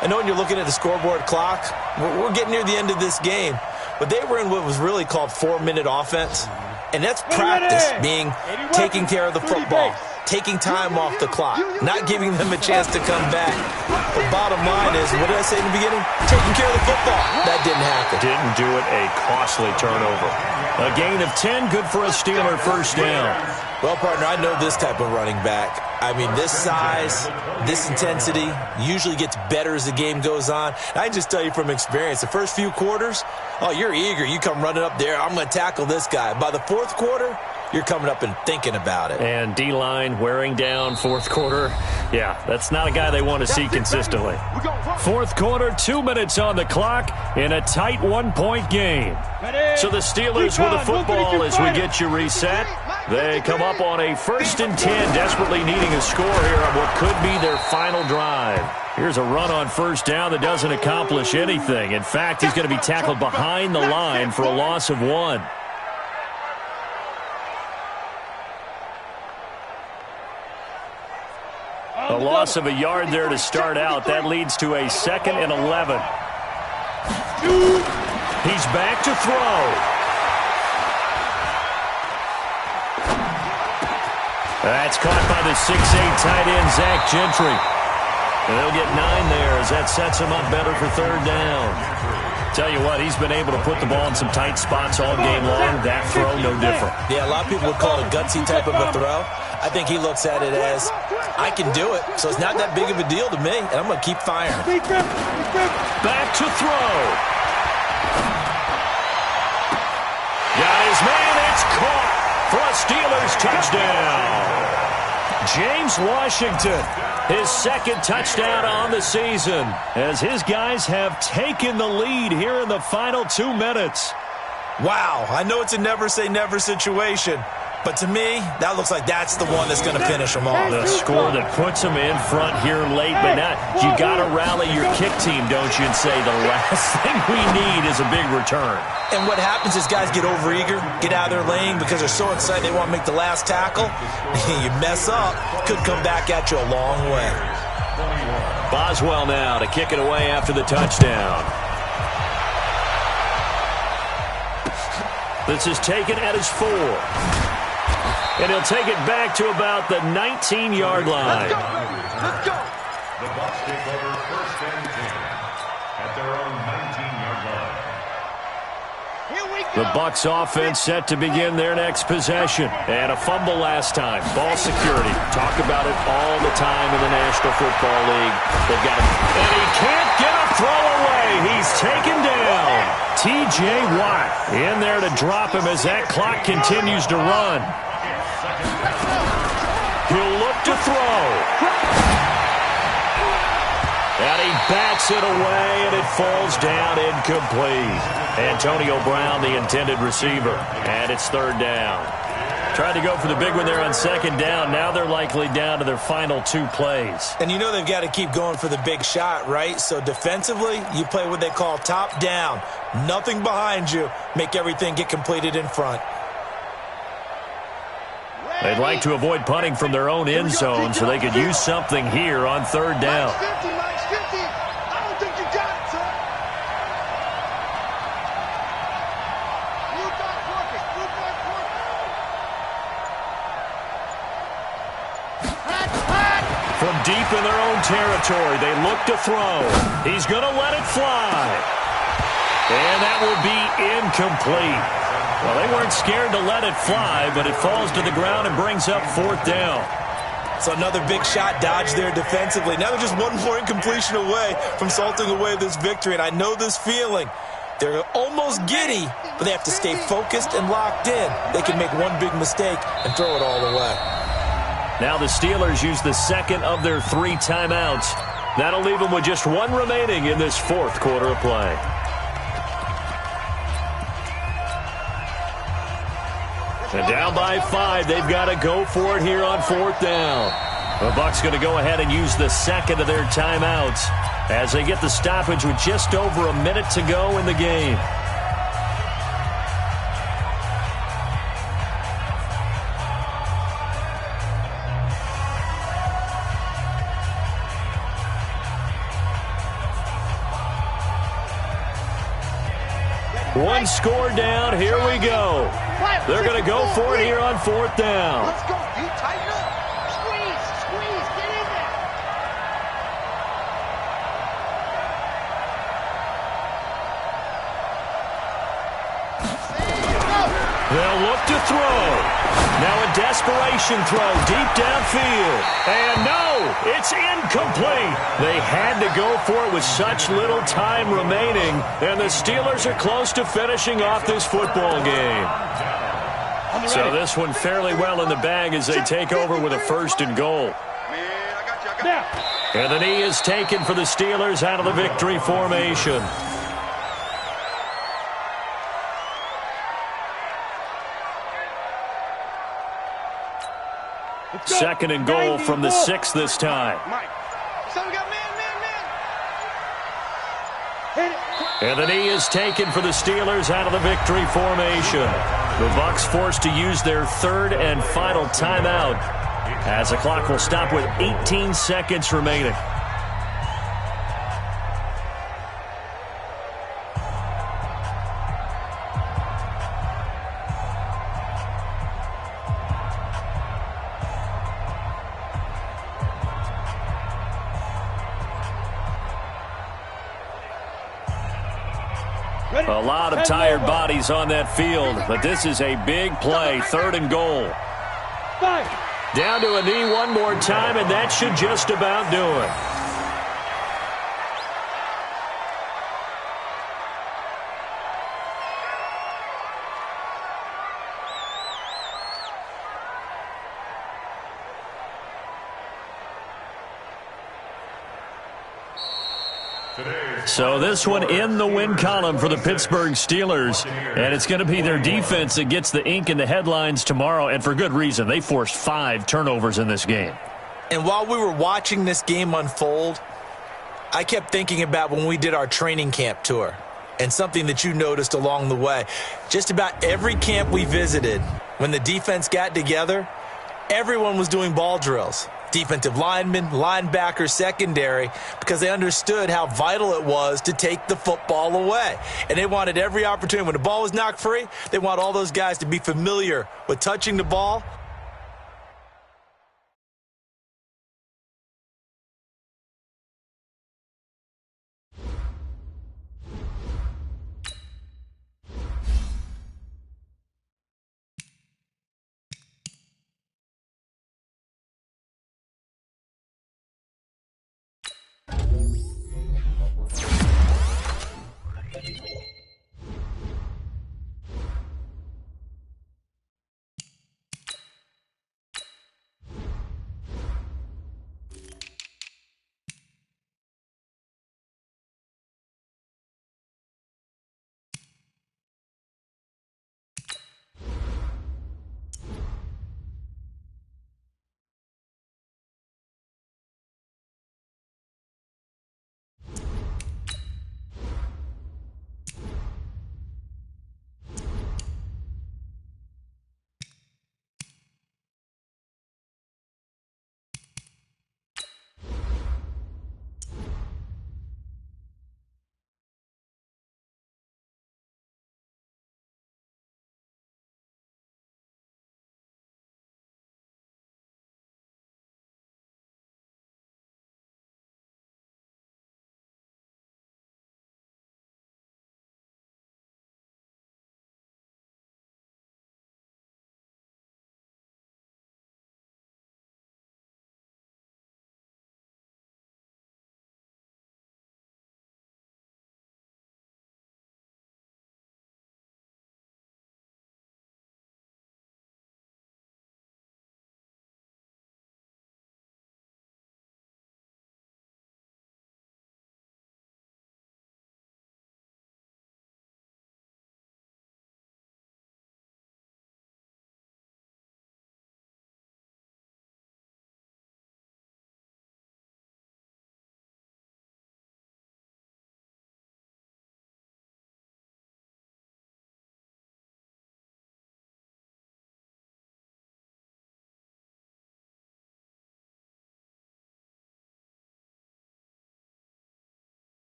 I know when you're looking at the scoreboard clock, we're getting near the end of this game, but they were in what was really called 4-minute offense, and that's practice, being taking care of the football, taking time off the clock, not giving them a chance to come back. The bottom line is, what did I say in the beginning? Taking care of the football. That didn't happen. Didn't do it, a costly turnover. A gain of 10, good for a Steeler first down. Well, partner, I know this type of running back. I mean, this size, this intensity usually gets better as the game goes on. I just tell you from experience, the first few quarters, oh, you're eager. You come running up there, I'm going to tackle this guy. By the fourth quarter, you're coming up and thinking about it. And D-line wearing down fourth quarter. Yeah, that's not a guy they want to see consistently. Fourth quarter, 2 minutes on the clock in a tight 1-point game. So the Steelers with the football as we get you reset. They come up on a 1st and 10, desperately needing a score here on what could be their final drive. Here's a run on first down that doesn't accomplish anything. In fact, he's going to be tackled behind the line for a loss of 1. A loss of a yard there to start out. That leads to a 2nd and 11. He's back to throw. That's caught by the 6'8 tight end, Zach Gentry. And they'll get 9 there as that sets him up better for 3rd down. Tell you what, he's been able to put the ball in some tight spots all game long. That throw, no different. Yeah, a lot of people would call it a gutsy type of a throw. I think he looks at it as, I can do it, so it's not that big of a deal to me, and I'm going to keep firing. Back to throw. Got his man, it's caught for a Steelers touchdown. James Washington, his 2nd touchdown on the season, as his guys have taken the lead here in the final 2 minutes. Wow, I know it's a never say never situation, but to me, that looks like that's the one that's going to finish them off. The score that puts them in front here late, but now you got to rally your kick team, don't you, and say the last thing we need is a big return. And what happens is guys get overeager, get out of their lane because they're so excited they want to make the last tackle. You mess up, could come back at you a long way. Boswell now to kick it away after the touchdown. This is taken at his 4. And he'll take it back to about the 19-yard line. Let's go. The Bucs take over 1st and 10 at their own 19-yard line. Here we go. The Bucs offense set to begin their next possession. And a fumble last time. Ball security. Talk about it all the time in the National Football League. They've got him. And he can't get a throw away. He's taken down. T.J. Watt in there to drop him as that clock continues to run. He'll look to throw. And he bats it away, and it falls down incomplete. Antonio Brown, the intended receiver. And it's 3rd down. Tried to go for the big one there on 2nd down. Now they're likely down to their final 2 plays. And you know they've got to keep going for the big shot, right? So defensively, you play what they call top down. Nothing behind you. Make everything get completed in front. They'd like to avoid punting from their own end zone so they could use something here on 3rd down. Max 50, Max 50. I don't think you got it, son. Move back, Marcus. Move back, Marcus. From deep in their own territory, they look to throw. He's going to let it fly. And that will be incomplete. Well, they weren't scared to let it fly, but it falls to the ground and brings up 4th down. So another big shot dodged there defensively. Now they're just one more incompletion away from salting away this victory, and I know this feeling. They're almost giddy, but they have to stay focused and locked in. They can make one big mistake and throw it all away. Now the Steelers use the second of their 3 timeouts. That'll leave them with just 1 remaining in this 4th quarter of play. And down by 5, they've got to go for it here on 4th down. The Bucs going to go ahead and use the second of their timeouts as they get the stoppage with just over a minute to go in the game. One score down. Here we go. They're going to go for it here on 4th down. Let's go. You tighten up. Squeeze. Squeeze. Get in there. They'll look to throw. Now a desperation throw deep downfield. And no, it's incomplete. They had to go for it with such little time remaining. And the Steelers are close to finishing off this football game. So this one fairly well in the bag as they take over with a 1st and goal. And the knee is taken for the Steelers out of the victory formation. Second and goal from the 6 this time. And the knee is taken for the Steelers out of the victory formation. The Bucs forced to use their 3rd and final timeout as the clock will stop with 18 seconds remaining. A lot of tired bodies on that field, but this is a big play, 3rd and goal. Down to a knee one more time, and that should just about do it. So this one in the win column for the Pittsburgh Steelers, and it's going to be their defense that gets the ink in the headlines tomorrow, and for good reason. They forced 5 turnovers in this game. And while we were watching this game unfold, I kept thinking about when we did our training camp tour and something that you noticed along the way. Just about every camp we visited, when the defense got together, everyone was doing ball drills. Defensive linemen, linebackers, secondary, because they understood how vital it was to take the football away. And they wanted every opportunity. When the ball was knocked free, they want all those guys to be familiar with touching the ball